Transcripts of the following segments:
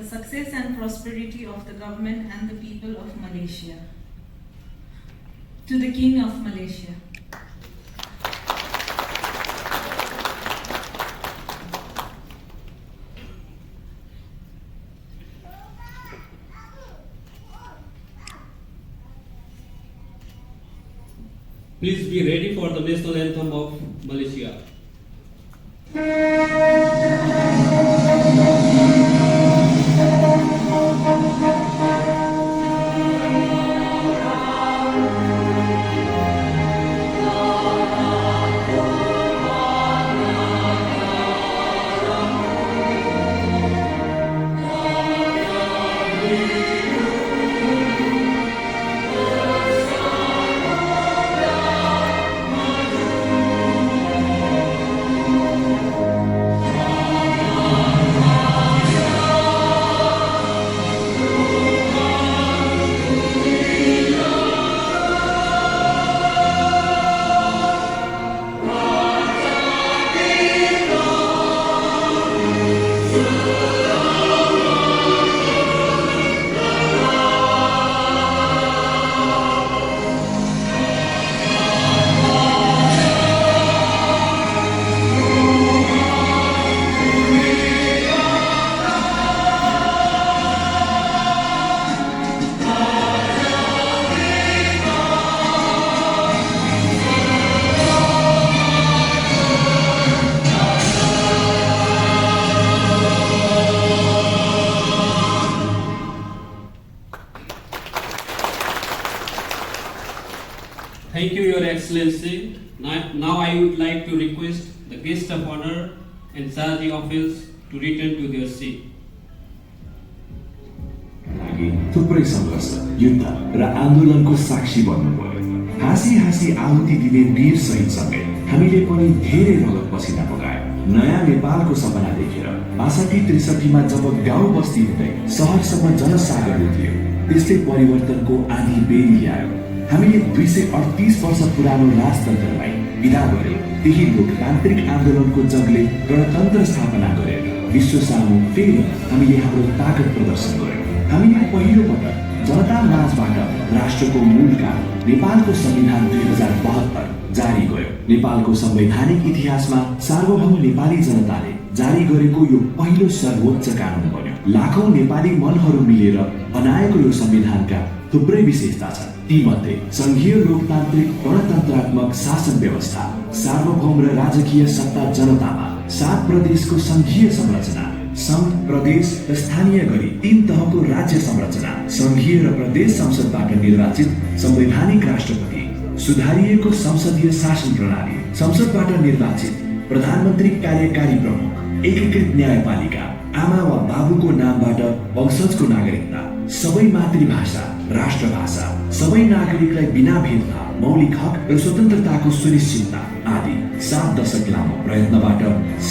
the success and prosperity of the government and the people of Malaysia. To the King of Malaysia. Please be ready for the national anthem of Malaysia. Thank you, Your Excellency. Now I would like to request the guest of honor and Saji officials to return to their seat. थुप्रै सङ्घर्ष, युद्ध र आन्दोलनको साक्षी बन्नु पर्यो। हाँसी हाँसी आहुति दिने वीर शहीदसँगै हामीले पनि धेरै रगत पसिना बगायौँ। नयाँ नेपालको सपना देखेर ६२-६३ जब गाउँ बस्ती हुँदै सहरसम्म जनसागर उठ्यो, त्यसले परिवर्तनको आँधी बेरी ल्यायो। हामीले 238 वर्ष पुरानो राजतन्त्रलाई विदा गर्यो। त्यही लोकतान्त्रिक आन्दोलनको जगले गणतन्त्र स्थापना गरेर विश्व सामु फेरि हामीले हाम्रो ताकत प्रदर्शन गर्यौँ। हामीले पहिलो पटक जनता माझबाट राष्ट्रको मूल कानून नेपालको संविधान 2072 जारी गर्यो। नेपालको संवैधानिक इतिहासमा सार्वभौम नेपाली जनताले जारी गरेको यो पहिलो सर्वोच्च कानून बन्यो। लाखौं नेपाली मनहरू मिलेर बनाएको यो संविधानका थुप्रै विशेषता छन्। तीमध्ये संघीय लोकतान्त्रिक गणतन्त्रात्मक शासन व्यवस्था, सार्वभौम र राजकीय सत्ता जनतामा, 7 प्रदेशको संघीय संरचना, संघ, प्रदेश र स्थानीय गरी 3 तहको राज्य संरचना, संघीय र प्रदेश संसदबाट निर्वाचित संवैधानिक राष्ट्रपति, सुधारिएको संसदीय शासन प्रणाली, संसदबाट निर्वाचित प्रधानमन्त्री कार्यकारी प्रमुख, एकीकृत न्यायपालिका, आमा वा बाबुको नामबाट वंशजको नागरिकता, सबै मातृभाषा, राष्ट्रभाषा, सबै नागरिकलाई बिना भेदभाव मौलिक हक र स्वतन्त्रताको सुनिश्चितता आदि 7 दशक लामो प्रयत्नबाट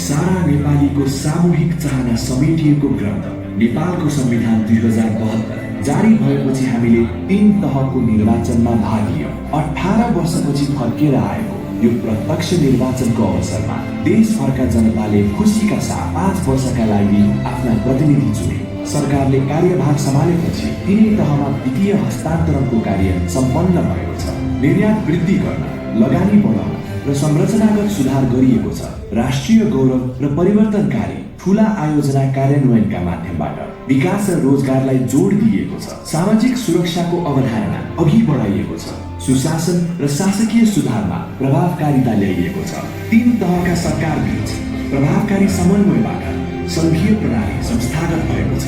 सारा नेपालीको सामूहिक चाहना समेटिएको ग्रन्थ नेपालको संविधान 2072 जारी भएपछि हामीले 3 तहको निर्वाचनमा भाग लियौं। 18 वर्षपछि फर्केर आएको यो प्रत्यक्ष निर्वाचनको अवसरमा देशभरका जनताले खुसीका साथ 5 वर्षका लागि आफ्ना प्रतिनिधि चुने। सरकारले कार्यभार सम्हालेपछि तिनै तहमा वित्तीय हस्तान्तरणको कार्य सम्पन्न भएको छ। निर्यात वृद्धि गर्न, लगानी बढाउन, र संरचनागत सुधार गरिएको छ। राष्ट्रिय गौरव र परिवर्तनकारी ठूला आयोजना कार्यान्वयनका माध्यमबाट विकास र रोजगारलाई जोड दिइएको छ। सामाजिक सुरक्षाको अवधारणा अघि बढाइएको छ। सुशासन र शासकीय सुधारमा प्रभावकारिता ल्याइएको छ। 3 तहका सरकार बीच प्रभावकारी समन्वयबाट संघीय प्रणाली संस्थागत भएको छ।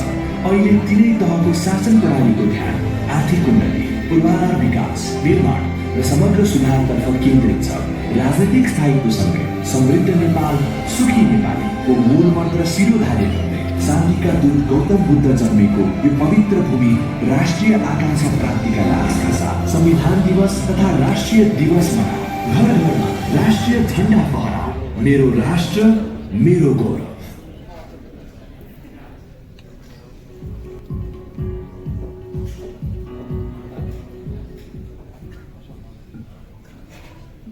अहिले तीनै तहको शासन प्रणालीको ध्यान आर्थिक उन्नति, पूर्वाधार विकास, निर्माण र समग्र सुधारतर्फ केन्द्रित छ। राजनीतिक स्थायित्वसँगै समृद्ध नेपाल, सुखी नेपालीको मूल मन्त्र शिरोधार्य गर्दै शान्तिका दूत गौतम बुद्ध जन्मेको यो पवित्र भूमि राष्ट्रिय आकांक्षा प्राप्तिका लाभका साथ संविधान दिवस तथा राष्ट्रिय दिवस मनाऊ। घर घरमा राष्ट्रिय झण्डा फहराऊ। मेरो राष्ट्र, मेरो गौरव।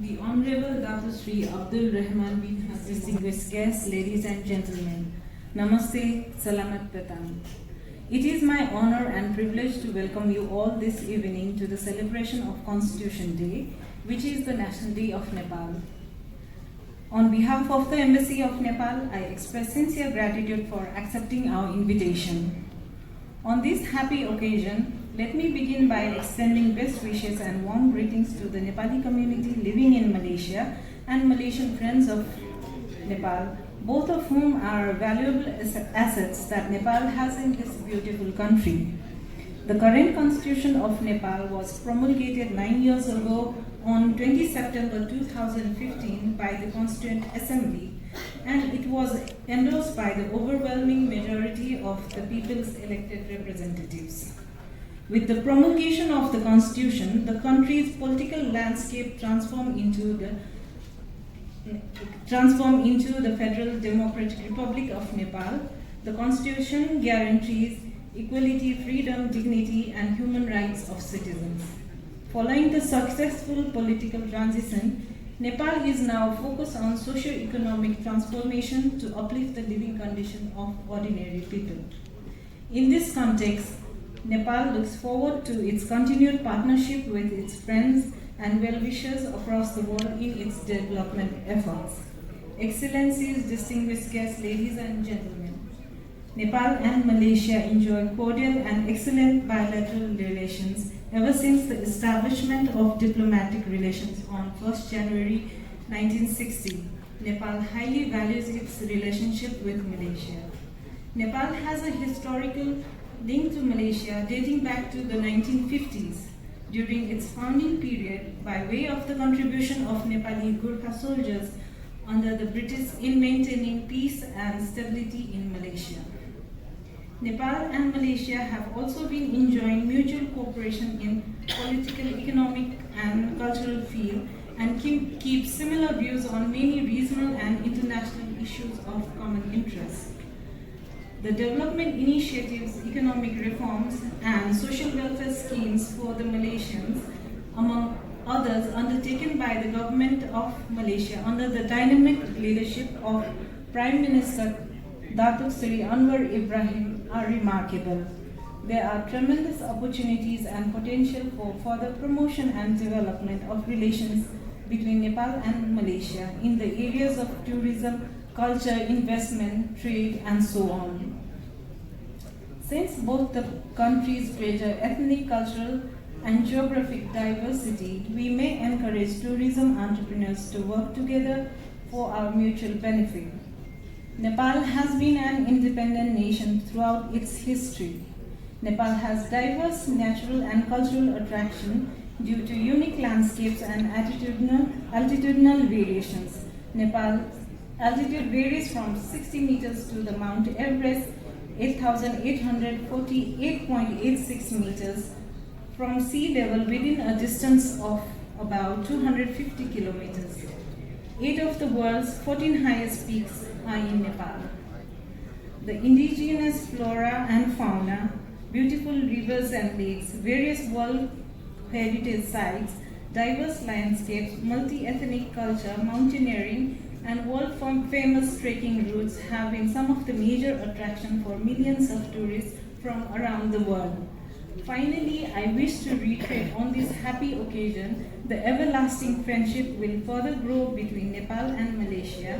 The Honorable Dr. Sri Abdul Rahman bin Has, distinguished guests, ladies and gentlemen, Namaste, Salamat Pratam. It is my honor and privilege to welcome you all this evening to the celebration of Constitution Day, which is the National Day of Nepal. On behalf of the Embassy of Nepal, I express sincere gratitude for accepting our invitation. On this happy occasion, let me begin by extending best wishes and warm greetings to the Nepali community living in Malaysia and Malaysian friends of Nepal, both of whom are valuable assets that Nepal has in this beautiful country. The current constitution of Nepal was promulgated 9 years ago on 20 September 2015 by the Constituent Assembly, and it was endorsed by the overwhelming majority of the people's elected representatives. With the promulgation of the Constitution, the country's political landscape transformed into the Federal Democratic Republic of Nepal. The Constitution guarantees equality, freedom, dignity, and human rights of citizens. Following the successful political transition, Nepal is now focused on socio-economic transformation to uplift the living condition of ordinary people. In this context, Nepal looks forward to its continued partnership with its friends and well-wishers across the world in its development efforts. Excellencies, distinguished guests, ladies and gentlemen, Nepal and Malaysia enjoy cordial and excellent bilateral relations ever since the establishment of diplomatic relations on 1st January 1960. Nepal highly values its relationship with Malaysia. Nepal has a historical link to Malaysia dating back to the 1950s, during its founding period, by way of the contribution of Nepali Gurkha soldiers under the British in maintaining peace and stability in Malaysia. Nepal and Malaysia have also been enjoying mutual cooperation in political, economic, and cultural field, and keep similar views on many regional and international issues of common interest. The development initiatives, economic reforms, and social welfare schemes for the Malaysians, among others, undertaken by the government of Malaysia under the dynamic leadership of Prime Minister Datuk Seri Anwar Ibrahim, are remarkable. There are tremendous opportunities and potential for further promotion and development of relations between Nepal and Malaysia in the areas of tourism, culture, investment, trade, and so on. Since both the countries treasure ethnic, cultural, and geographic diversity, we may encourage tourism entrepreneurs to work together for our mutual benefit. Nepal has been an independent nation throughout its history. Nepal has diverse natural and cultural attraction due to unique landscapes and altitudinal variations. Nepal's altitude varies from 60 meters to the Mount Everest, 8,848.86 meters from sea level within a distance of about 250 kilometers. 8 of the world's 14 highest peaks are in Nepal. The indigenous flora and fauna, beautiful rivers and lakes, various World Heritage sites, diverse landscapes, multi-ethnic culture, mountaineering, and world-famous trekking routes have been some of the major attractions for millions of tourists from around the world. Finally, I wish to reiterate on this happy occasion the everlasting friendship will further grow between Nepal and Malaysia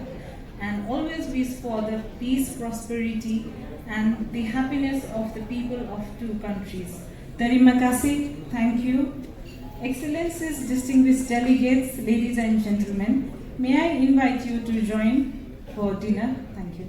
and always wish for the peace, prosperity, and the happiness of the people of two countries. Terima kasih, thank you. Excellencies, distinguished delegates, ladies and gentlemen, may I invite you to join for dinner. Thank you.